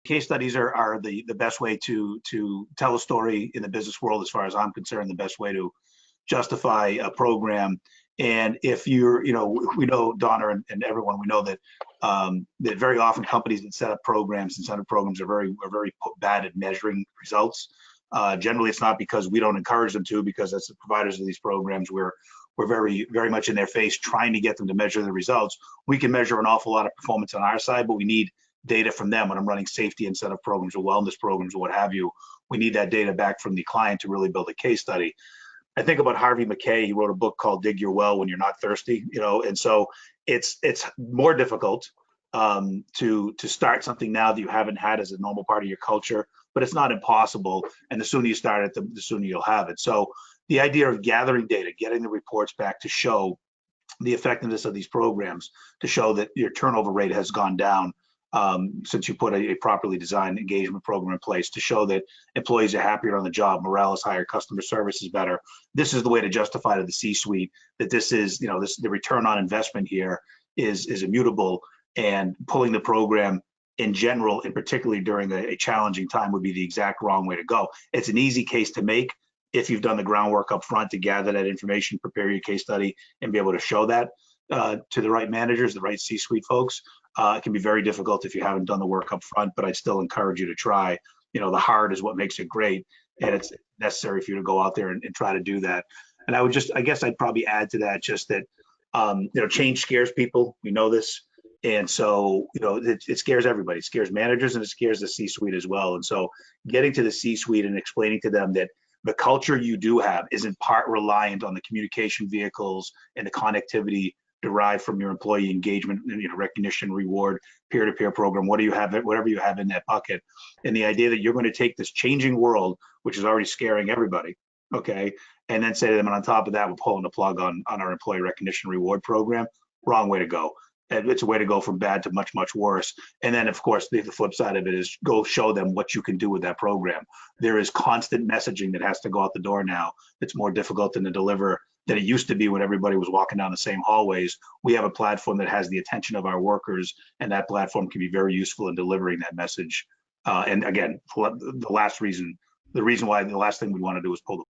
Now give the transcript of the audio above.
case studies are the best way to tell a story in the business world, as far as I'm concerned, the best way to justify a program. And if you're, we know, Donna and everyone, we know that that very often companies that set up programs, incentive programs, are very bad at measuring results. Generally, it's not because we don't encourage them to, because as the providers of these programs, we're very much in their face trying to get them to measure the results. We can measure an awful lot of performance on our side, but we need data from them. When I'm running safety incentive programs or wellness programs or what have you, we need that data back from the client to really build a case study. I think about Harvey Mackay. He wrote a book called Dig Your Well When You're Not Thirsty, and so it's more difficult to start something now that you haven't had as a normal part of your culture, but it's not impossible. And the sooner you start it, the sooner you'll have it. So the idea of gathering data, getting the reports back to show the effectiveness of these programs, to show that your turnover rate has gone down since you put a properly designed engagement program in place, to show that employees are happier on the job, morale is higher, customer service is better. This is the way to justify to the C-suite that this is, the return on investment here is immutable, and pulling the program in general, and particularly during a challenging time, would be the exact wrong way to go. It's an easy case to make if you've done the groundwork up front to gather that information, prepare your case study, and be able to show that to the right managers, the right C-suite folks. It can be very difficult if you haven't done the work up front, but I'd still encourage you to try. The hard is what makes it great, and it's necessary for you to go out there and try to do that. And I guess I'd probably add to that just that, change scares people. We know this. And so, it scares everybody. It scares managers, and it scares the C-suite as well. And so getting to the C-suite and explaining to them that the culture you do have is in part reliant on the communication vehicles and the connectivity derived from your employee engagement, recognition, reward, peer-to-peer program, whatever you have in that bucket. And the idea that you're going to take this changing world, which is already scaring everybody, okay, and then say to them, and on top of that, we're pulling the plug on our employee recognition reward program. Wrong way to go. It's a way to go from bad to much, much worse. And then, of course, the flip side of it is go show them what you can do with that program. There is constant messaging that has to go out the door now. It's more difficult than to deliver than it used to be when everybody was walking down the same hallways. We have a platform that has the attention of our workers, and that platform can be very useful in delivering that message. And again, the last thing we want to do is pull the